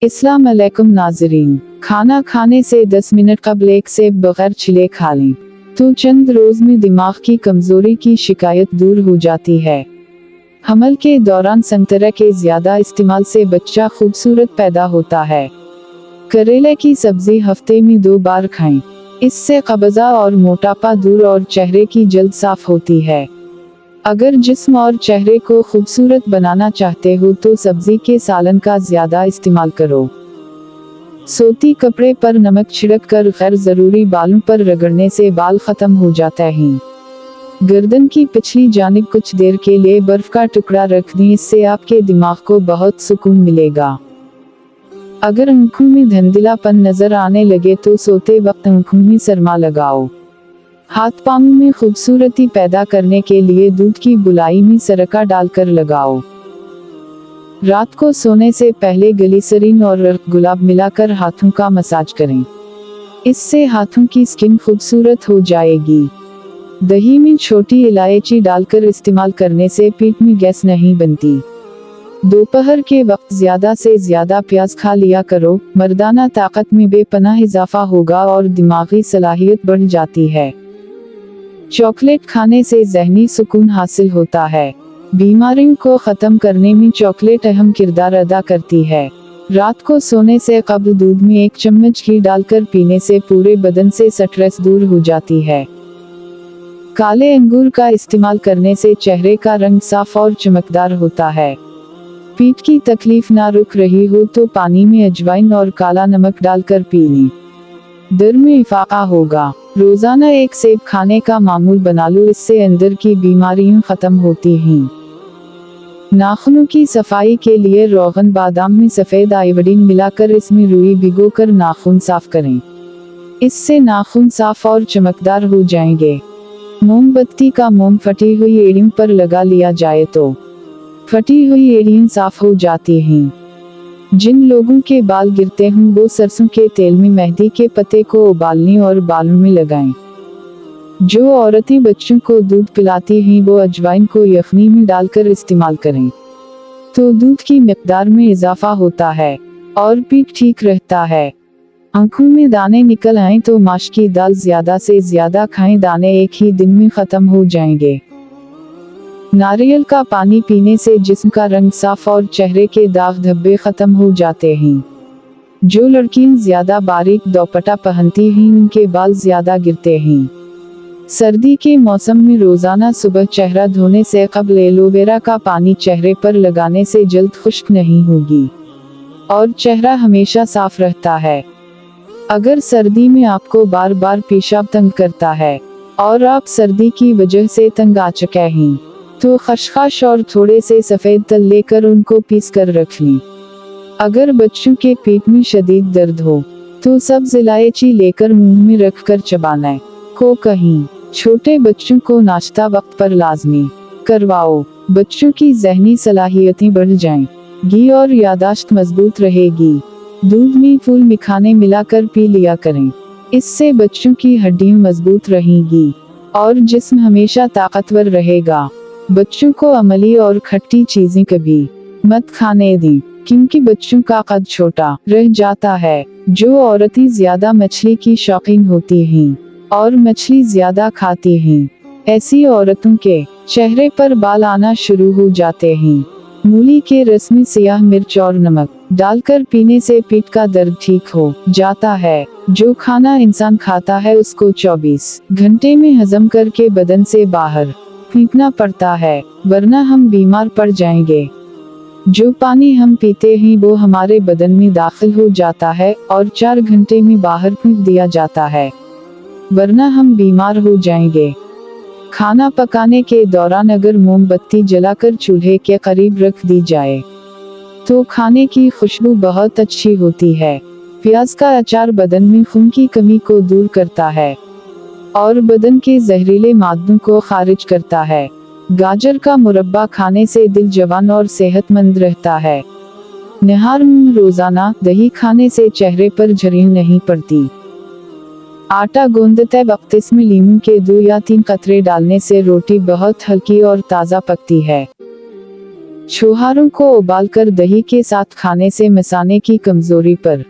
अस्सलाम वालेकुम नाज़रीन। खाना खाने से 10 मिनट कबल एक सेब बगैर छिले खा लें तो चंद रोज में दिमाग की कमजोरी की शिकायत दूर हो जाती है। हमल के दौरान संतरा के ज्यादा इस्तेमाल से बच्चा खूबसूरत पैदा होता है। करेले की सब्जी हफ्ते में 2 बार खाएं। इससे कब्ज़ा और मोटापा दूर और चेहरे की जल्द साफ होती है। अगर जिस्म और चेहरे को खूबसूरत बनाना चाहते हो तो सब्जी के सालन का ज्यादा इस्तेमाल करो। सूती कपड़े पर नमक छिड़क कर गैर जरूरी बालों पर रगड़ने से बाल खत्म हो जाते हैं। गर्दन की पिछली जानिब कुछ देर के लिए बर्फ का टुकड़ा रख दें, इससे आपके दिमाग को बहुत सुकून मिलेगा। अगर आंखों में धुंधलापन नजर आने लगे तो सोते वक्त आंखों में सरमा लगाओ। हाथ पाँव में खूबसूरती पैदा करने के लिए दूध की बुलाई में सरका डालकर लगाओ। रात को सोने से पहले ग्लिसरीन और गुलाब मिलाकर हाथों का मसाज करें। इससे हाथों की स्किन खूबसूरत हो जाएगी। दही में छोटी इलायची डालकर इस्तेमाल करने से पेट में गैस नहीं बनती। दोपहर के वक्त ज्यादा से ज्यादा प्याज खा लिया करो, मर्दाना ताकत में बेपनाह इजाफा होगा और दिमागी सलाहियत बढ़ जाती है। चॉकलेट खाने से ज़हनी सुकून हासिल होता है। बीमारियों को ख़त्म करने में चॉकलेट अहम किरदार अदा करती है। रात को सोने से कबल दूध में 1 चम्मच घी डालकर पीने से पूरे बदन से स्ट्रेस दूर हो जाती है। काले अंगूर का इस्तेमाल करने से चेहरे का रंग साफ और चमकदार होता है। पेट की तकलीफ ना रुक रही हो तो पानी में अजवाइन और काला नमक डालकर पी लें। दर में इफाका होगा। रोजाना 1 सेब खाने का मामूल बना लो, इससे अंदर की बीमारियां खत्म होती हैं। नाखूनों की सफाई के लिए रोगन बादाम में सफेद आयोडीन मिलाकर इसमें रुई भिगोकर नाखून साफ करें। इससे नाखून साफ और चमकदार हो जाएंगे। मोमबत्ती का मोम फटी हुई एड़ियों पर लगा लिया जाए तो फटी हुई एड़ियां साफ हो जाती हैं। जिन लोगों के बाल गिरते हों वो सरसों के तेल में मेहंदी के पत्ते को उबालने और बालों में लगाएं। जो औरतें बच्चों को दूध पिलाती हैं वो अजवाइन को यखनी में डालकर इस्तेमाल करें तो दूध की मिकदार में इजाफा होता है और पेट ठीक रहता है। आंखों में दाने निकल आए तो माश की दाल ज्यादा से ज्यादा खाएं, दाने एक ही दिन में खत्म हो जाएंगे। नारियल का पानी पीने से जिस्म का रंग साफ और चेहरे के दाग धब्बे खत्म हो जाते हैं। जो लड़कियां ज्यादा बारीक दोपट्टा पहनती हैं उनके बाल ज्यादा गिरते हैं। सर्दी के मौसम में रोजाना सुबह चेहरा धोने से कबल एलोवेरा का पानी चेहरे पर लगाने से जल्द खुश्क नहीं होगी और चेहरा हमेशा साफ रहता है। अगर सर्दी में आपको बार बार पेशाब तंग करता है और आप सर्दी की वजह से तंग आ चुके हैं तो खसखस और थोड़े से सफेद तल लेकर उनको पीस कर रख लें। अगर बच्चों के पेट में शदीद दर्द हो तो सब्ज इलायची लेकर मुंह में रखकर चबाना को कहीं। छोटे बच्चों को नाश्ता वक्त पर लाजमी करवाओ। बच्चों की ज़हनी सलाहियतें बढ़ जाएं, घी और यादाश्त मजबूत रहेगी। दूध में फूल मिखाने मिलाकर पी लिया करें। इससे बच्चों की हड्डियां मजबूत रहेंगी और जिस्म हमेशा ताकतवर रहेगा। बच्चों को अमली और खट्टी चीजें कभी मत खाने दें क्योंकि बच्चों का कद छोटा रह जाता है। जो औरतें ज्यादा मछली की शौकीन होती हैं और मछली ज्यादा खाती हैं, ऐसी औरतों के चेहरे पर बाल आना शुरू हो जाते हैं। मूली के रस में सियाह मिर्च और नमक डालकर पीने से पेट का दर्द ठीक हो जाता है। जो खाना इंसान खाता है उसको 24 घंटे में हजम करके बदन से बाहर फेंकना पड़ता है, वरना हम बीमार पड़ जाएंगे। जो पानी हम पीते हैं वो हमारे बदन में दाखिल हो जाता है और 4 घंटे में बाहर फेंक दिया जाता है, वरना हम बीमार हो जाएंगे। खाना पकाने के दौरान अगर मोमबत्ती जलाकर चूल्हे के करीब रख दी जाए तो खाने की खुशबू बहुत अच्छी होती है। प्याज का अचार बदन में खून की कमी को दूर करता है और बदन के जहरीले मादों को खारिज करता है। गाजर का मुरब्बा खाने से दिल जवान और सेहतमंद रहता है। निहार में रोजाना दही खाने से चेहरे पर झुर्रियां नहीं पड़ती। आटा गूंदते वक्त इसमें लीमू के 2 या 3 कतरे डालने से रोटी बहुत हल्की और ताज़ा पकती है। छुहारों को उबालकर दही के साथ खाने से मसाने की कमजोरी पर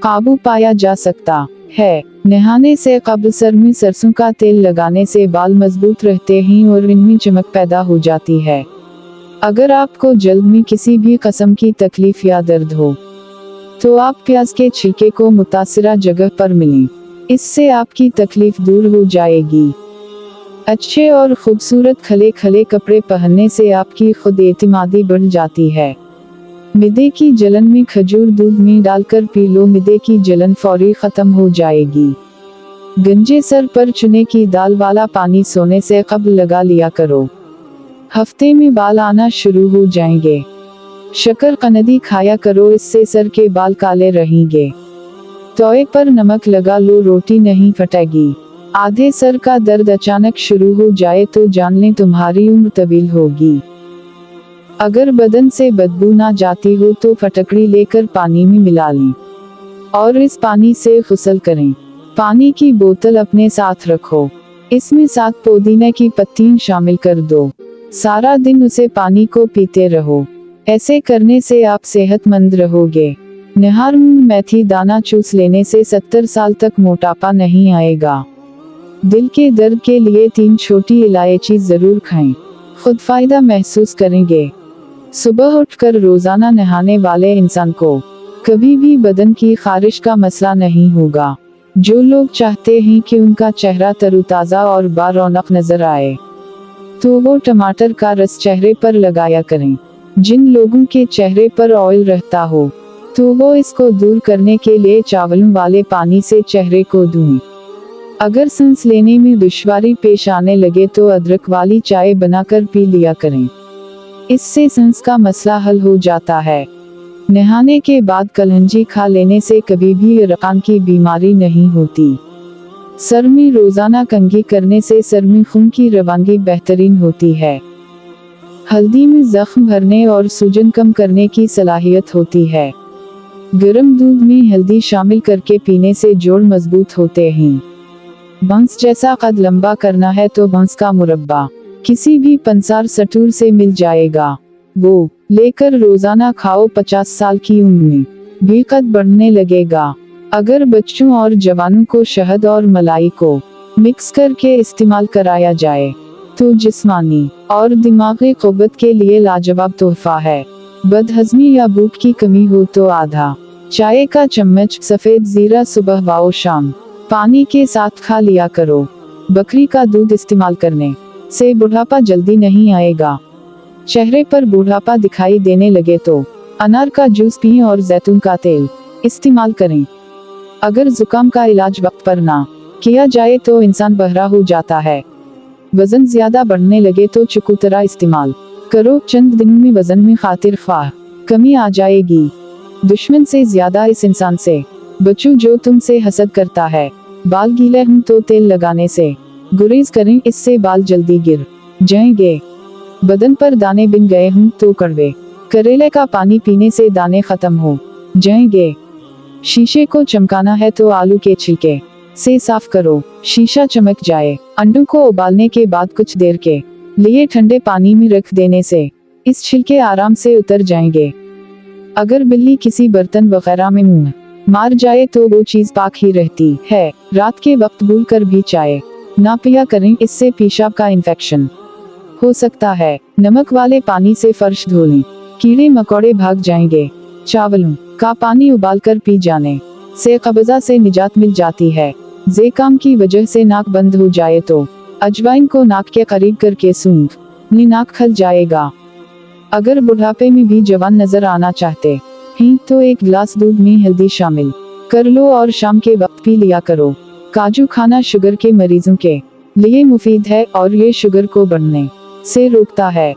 काबू पाया जा सकता है। नहाने से कब्ल सर में सरसों का तेल लगाने से बाल मजबूत रहते हैं और इनमें चमक पैदा हो जाती है। अगर आपको जल्द में किसी भी किस्म की तकलीफ या दर्द हो तो आप प्याज के छिलके को मुतासिरा जगह पर मिलें, इससे आपकी तकलीफ दूर हो जाएगी। अच्छे और खूबसूरत खले खले कपड़े पहनने से आपकी खुद एतमादी बढ़ जाती है। मिदे की जलन में खजूर दूध में डालकर पी लो, मिदे की जलन फौरी खत्म हो जाएगी। गंजे सर पर चने की दाल वाला पानी सोने से कब्ल लगा लिया करो, हफ्ते में बाल आना शुरू हो जाएंगे। शक्कर कनदी खाया करो, इससे सर के बाल काले रहेंगे। तवे पर नमक लगा लो, रोटी नहीं फटेगी। आधे सर का दर्द अचानक शुरू हो जाए तो जान लें तुम्हारी उम्र तवील होगी। अगर बदन से बदबू ना जाती हो तो फटकड़ी लेकर पानी में मिला लें और इस पानी से गुस्ल करें। पानी की बोतल अपने साथ रखो, इसमें 7 पुदीने की पत्तियां शामिल कर दो। सारा दिन उसे पानी को पीते रहो, ऐसे करने से आप सेहतमंद रहोगे। नहर में मेथी दाना चूस लेने से 70 साल तक मोटापा नहीं आएगा। दिल के दर्द के लिए 3 छोटी इलायची जरूर खाएं, खुद फायदा महसूस करेंगे। सुबह उठकर रोजाना नहाने वाले इंसान को कभी भी बदन की खारिश का मसला नहीं होगा। जो लोग चाहते हैं कि उनका चेहरा तरोताजा और बारौनक नजर आए तो वो टमाटर का रस चेहरे पर लगाया करें। जिन लोगों के चेहरे पर ऑयल रहता हो तो वो इसको दूर करने के लिए चावलों वाले पानी से चेहरे को धोएं। अगर सांस लेने में दुश्वारी पेश आने लगे तो अदरक वाली चाय बनाकर पी लिया करें, इससे सांस का मसला हल हो जाता है। नहाने के बाद कलंजी खा लेने से कभी भी रकान की बीमारी नहीं होती। सर में रोजाना कंघी करने से सर में खून की रवानगी बेहतरीन होती है। हल्दी में जख्म भरने और सूजन कम करने की सलाहियत होती है। गर्म दूध में हल्दी शामिल करके पीने से जोड़ मजबूत होते हैं। बंस जैसा कद लंबा करना है तो बंस का मुरब्बा किसी भी पंसार सटूर से मिल जाएगा, वो लेकर रोजाना खाओ। 50 साल की उम्र में भी कद बढ़ने लगेगा। अगर बच्चों और जवानों को शहद और मलाई को मिक्स करके इस्तेमाल कराया जाए तो जिस्मानी और दिमागी क़ुव्वत के लिए लाजवाब तोहफा है। बदहजमी या भूख की कमी हो तो आधा चाय का चम्मच सफेद जीरा सुबह व शाम पानी के साथ खा लिया करो। बकरी का दूध इस्तेमाल करने से बुढ़ापा जल्दी नहीं आएगा। चेहरे पर बुढ़ापा दिखाई देने लगे तो अनार का जूस पिएं और जैतून का तेल इस्तेमाल करें। अगर जुकाम का इलाज वक्त पर ना किया जाए तो इंसान बहरा हो जाता है। वजन ज्यादा बढ़ने लगे तो चकोतरा इस्तेमाल करो, चंद दिनों में वजन में खातिर ख्वाह कमी आ जाएगी। दुश्मन से ज्यादा इस इंसान से बचो जो तुमसे हसद करता है। बाल गीले हों तो तेल लगाने से गुरेज करें, इससे बाल जल्दी गिर जाएंगे। बदन पर दाने बिन गए हों तो कड़वे करेले का पानी पीने से दाने खत्म हो जाएंगे। शीशे को चमकाना है तो आलू के छिलके से साफ करो, शीशा चमक जाए। अंडों को उबालने के बाद कुछ देर के लिए ठंडे पानी में रख देने से इस छिलके आराम से उतर जाएंगे। अगर बिल्ली किसी बर्तन वगैरह में मुंह मार जाए तो वो चीज पाक ही रहती है। रात के वक्त भूल कर भी चाय ना पिया करें, इससे पेशाब का इन्फेक्शन हो सकता है। नमक वाले पानी से फर्श धो लें, कीड़े मकोड़े भाग जाएंगे। चावलों का पानी उबालकर पी जाने से कब्जा से निजात मिल जाती है। ज़ुकाम की वजह से नाक बंद हो जाए तो अजवाइन को नाक के करीब करके सूंघ लें, नाक खल जाएगा। अगर बुढ़ापे में भी जवान नजर आना चाहते हैं तो 1 गिलास दूध में हल्दी शामिल कर लो और शाम के वक्त पी लिया करो। काजू खाना शुगर के मरीजों के लिए मुफीद है और ये शुगर को बढ़ने से रोकता है।